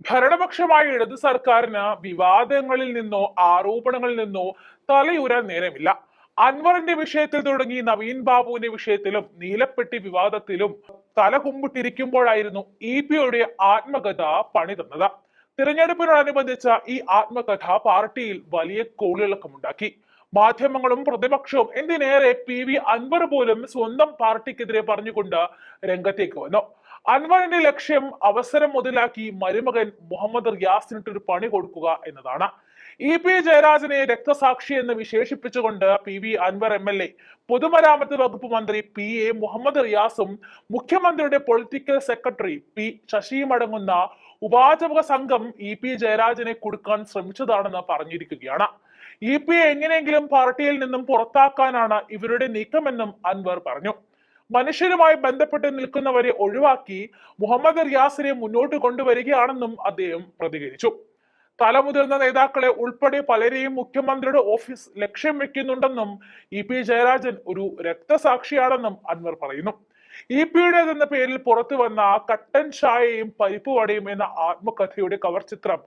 ഭരണപക്ഷമായ ഇടതു സർക്കാരിന് വിവാദങ്ങളിൽ നിന്നോ ആരോപണങ്ങളിൽ നിന്നോ തലയുരാൻ നേരമില്ല. അൻവറിന്റെ വിഷയത്തിൽ തുടങ്ങി നവീൻ ബാബുവിന്റെ വിഷയത്തിലും നീലപ്പെട്ടി വിവാദത്തിലും തലകുമ്പിട്ടിരിക്കുമ്പോഴായിരുന്നു ഇപിയുടെ ആത്മകഥ പണി തന്നത്. തിരഞ്ഞെടുപ്പിനോടനുബന്ധിച്ച ഈ ആത്മകഥ പാർട്ടിയിൽ വലിയ കോളിളക്കമുണ്ടാക്കി. മാധ്യമങ്ങളും പ്രതിപക്ഷവും എന്തിനേറെ PV അൻവർ പോലും സ്വന്തം പാർട്ടിക്കെതിരെ പറഞ്ഞുകൊണ്ട് രംഗത്തേക്ക് വന്നു. അൻവറിന്റെ ലക്ഷ്യം അവസരം മുതലാക്കി മരുമകൻ മുഹമ്മദ് റിയാസിനിട്ടൊരു പണി കൊടുക്കുക എന്നതാണ്. EP ജയരാജനെ രക്തസാക്ഷി എന്ന് വിശേഷിപ്പിച്ചുകൊണ്ട് PV അൻവർ MLA, പൊതുമരാമത്ത് വകുപ്പ് മന്ത്രി PA മുഹമ്മദ് റിയാസും മുഖ്യമന്ത്രിയുടെ പൊളിറ്റിക്കൽ സെക്രട്ടറി P ശശിയും അടങ്ങുന്ന ഉപാചക സംഘം EP ജയരാജനെ കൊടുക്കാൻ ശ്രമിച്ചതാണെന്ന് പറഞ്ഞിരിക്കുകയാണ്. EP എങ്ങനെയെങ്കിലും പാർട്ടിയിൽ നിന്നും പുറത്താക്കാനാണ് ഇവരുടെ നീക്കമെന്നും അൻവർ പറഞ്ഞു. മനുഷ്യരുമായി ബന്ധപ്പെട്ട് നിൽക്കുന്നവരെ ഒഴിവാക്കി മുഹമ്മദ് റിയാസിനെ മുന്നോട്ട് കൊണ്ടുവരികയാണെന്നും അദ്ദേഹം പ്രതികരിച്ചു. തലമുതിർന്ന നേതാക്കളെ ഉൾപ്പെടെ പലരെയും മുഖ്യമന്ത്രിയുടെ ഓഫീസ് ലക്ഷ്യം വെക്കുന്നുണ്ടെന്നും EP ജയരാജൻ ഒരു രക്തസാക്ഷിയാണെന്നും അൻവർ പറയുന്നു. EPയുടേതെന്ന പേരിൽ പുറത്തു വന്ന കട്ടൻ ചായയും പരിപ്പുവടയും എന്ന ആത്മകഥയുടെ കവർ ചിത്രം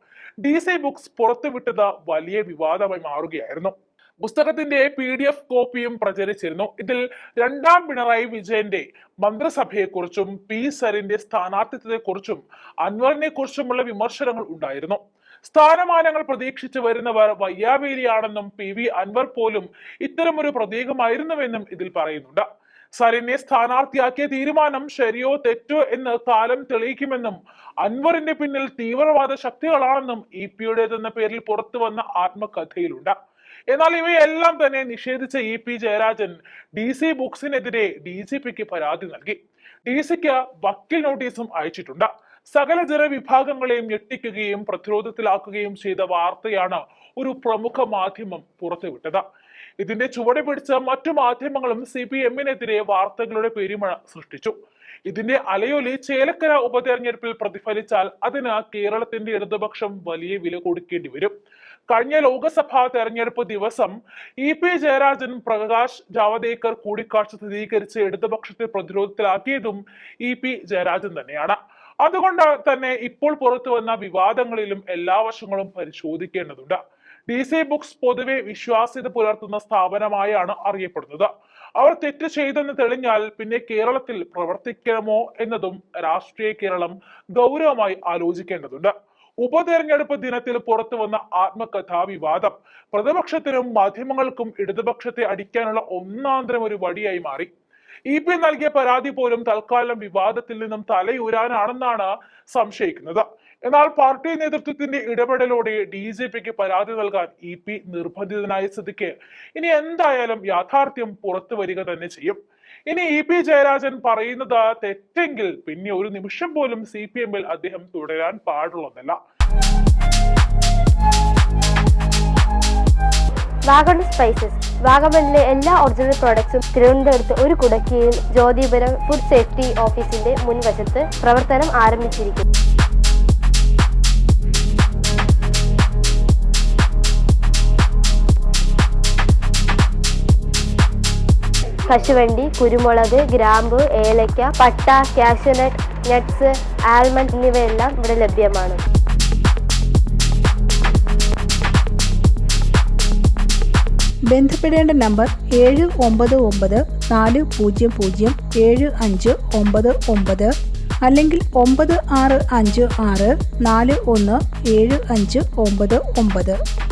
DC ബുക്സ് പുറത്തുവിട്ടത് വലിയ വിവാദമായി മാറുകയായിരുന്നു. പുസ്തകത്തിന്റെ PDF കോപ്പിയും പ്രചരിച്ചിരുന്നു. ഇതിൽ രണ്ടാം പിണറായി വിജയന്റെ മന്ത്രിസഭയെക്കുറിച്ചും P സരിന്റെ സ്ഥാനാർത്ഥിത്വത്തെക്കുറിച്ചും അൻവറിനെ കുറിച്ചുമുള്ള വിമർശനങ്ങൾ ഉണ്ടായിരുന്നു. സ്ഥാനമാനങ്ങൾ പ്രതീക്ഷിച്ചു വരുന്നവർ വയ്യാവേലിയാണെന്നും PV അൻവർ പോലും ഇത്തരമൊരു പ്രതീകമായിരുന്നുവെന്നും ഇതിൽ പറയുന്നുണ്ട്. സരിനെ സ്ഥാനാർത്ഥിയാക്കിയ തീരുമാനം ശരിയോ തെറ്റോ എന്ന് കാലം തെളിയിക്കുമെന്നും അൻവറിന്റെ പിന്നിൽ തീവ്രവാദ ശക്തികളാണെന്നും EPയുടേതെന്ന പേരിൽ പുറത്തു വന്ന ആത്മകഥയിലുണ്ട്. എന്നാൽ ഇവയെല്ലാം തന്നെ നിഷേധിച്ച EP ജയരാജൻ DC ബുക്സിനെതിരെ DGPക്ക് പരാതി നൽകി. DCക്ക് വക്കീൽ നോട്ടീസും അയച്ചിട്ടുണ്ട്. സകല ജനവിഭാഗങ്ങളെയും ഞെട്ടിക്കുകയും പ്രതിരോധത്തിലാക്കുകയും ചെയ്ത വാർത്തയാണ് ഒരു പ്രമുഖ മാധ്യമം പുറത്തുവിട്ടത്. ഇതിന്റെ ചുവട് പിടിച്ച മറ്റു മാധ്യമങ്ങളും CPMനെതിരെ വാർത്തകളുടെ പെരുമഴ സൃഷ്ടിച്ചു. ഇതിന്റെ അലയൊലി ചേലക്കര ഉപതെരഞ്ഞെടുപ്പിൽ പ്രതിഫലിച്ചാൽ അതിന് കേരളത്തിന്റെ ഇടതുപക്ഷം വലിയ വില കൊടുക്കേണ്ടി വരും. കഴിഞ്ഞ ലോക്സഭാ തെരഞ്ഞെടുപ്പ് ദിവസം EP ജയരാജൻ പ്രകാശ് ജാവദേക്കർ കൂടിക്കാഴ്ച സ്ഥിരീകരിച്ച് ഇടതുപക്ഷത്തെ പ്രതിരോധത്തിലാക്കിയതും EP ജയരാജൻ തന്നെയാണ്. അതുകൊണ്ട് തന്നെ ഇപ്പോൾ പുറത്തു വന്ന വിവാദങ്ങളിലും എല്ലാ വശങ്ങളും പരിശോധിക്കേണ്ടതുണ്ട്. DC ബുക്സ് പൊതുവെ വിശ്വാസ്യത പുലർത്തുന്ന സ്ഥാപനമായാണ് അറിയപ്പെടുന്നത്. അവർ തെറ്റ് ചെയ്തെന്ന് തെളിഞ്ഞാൽ പിന്നെ കേരളത്തിൽ പ്രവർത്തിക്കണമോ എന്നതും രാഷ്ട്രീയ കേരളം ഗൗരവമായി ആലോചിക്കേണ്ടതുണ്ട്. ഉപതെരഞ്ഞെടുപ്പ് ദിനത്തിൽ പുറത്തു വന്ന ആത്മകഥാ വിവാദം പ്രതിപക്ഷത്തിനും മാധ്യമങ്ങൾക്കും ഇടതുപക്ഷത്തെ അടിക്കാനുള്ള ഒന്നാന്തരം ഒരു വടിയായി മാറി. EP നൽകിയ പരാതി പോലും തൽക്കാലം വിവാദത്തിൽ നിന്നും തലയൂരാനാണെന്നാണ് സംശയിക്കുന്നത്. എന്നാൽ പാർട്ടി നേതൃത്വത്തിന്റെ ഇടപെടലോടെ DGPക്ക് പരാതി നൽകാൻ EP നിർബന്ധിതനായ സ്ഥിതിക്ക് ഇനി എന്തായാലും യാഥാർത്ഥ്യം പുറത്തു വരിക തന്നെ ചെയ്യും. ഇനി EP ജയരാജൻ പറയുന്നത് തെറ്റെങ്കിൽ പിന്നെ ഒരു നിമിഷം പോലും CPMൽ അദ്ദേഹം തുടരാൻ പാടുള്ളതല്ല. വാഗൺ സ്പൈസസ്, വാഗമണിലെ എല്ലാ ഒറിജിനൽ പ്രോഡക്ട്സും തിരുവനന്തപുരത്ത് ഒരു കുടക്കീഴിൽ ജ്യോതിപുരം ഫുഡ് സേഫ്റ്റി ഓഫീസിന്റെ മുൻവശത്ത് പ്രവർത്തനം ആരംഭിച്ചിരിക്കുന്നു. കശുവണ്ടി, കുരുമുളക്, ഗ്രാമ്പു, ഏലക്ക, പട്ട, കാഷ്യൂനട്ട്, നട്ട്സ്, ആൽമണ്ട് എന്നിവയെല്ലാം ഇവിടെ ലഭ്യമാണ്. ബന്ധപ്പെടേണ്ട നമ്പർ 7994007599 അല്ലെങ്കിൽ 9656417599.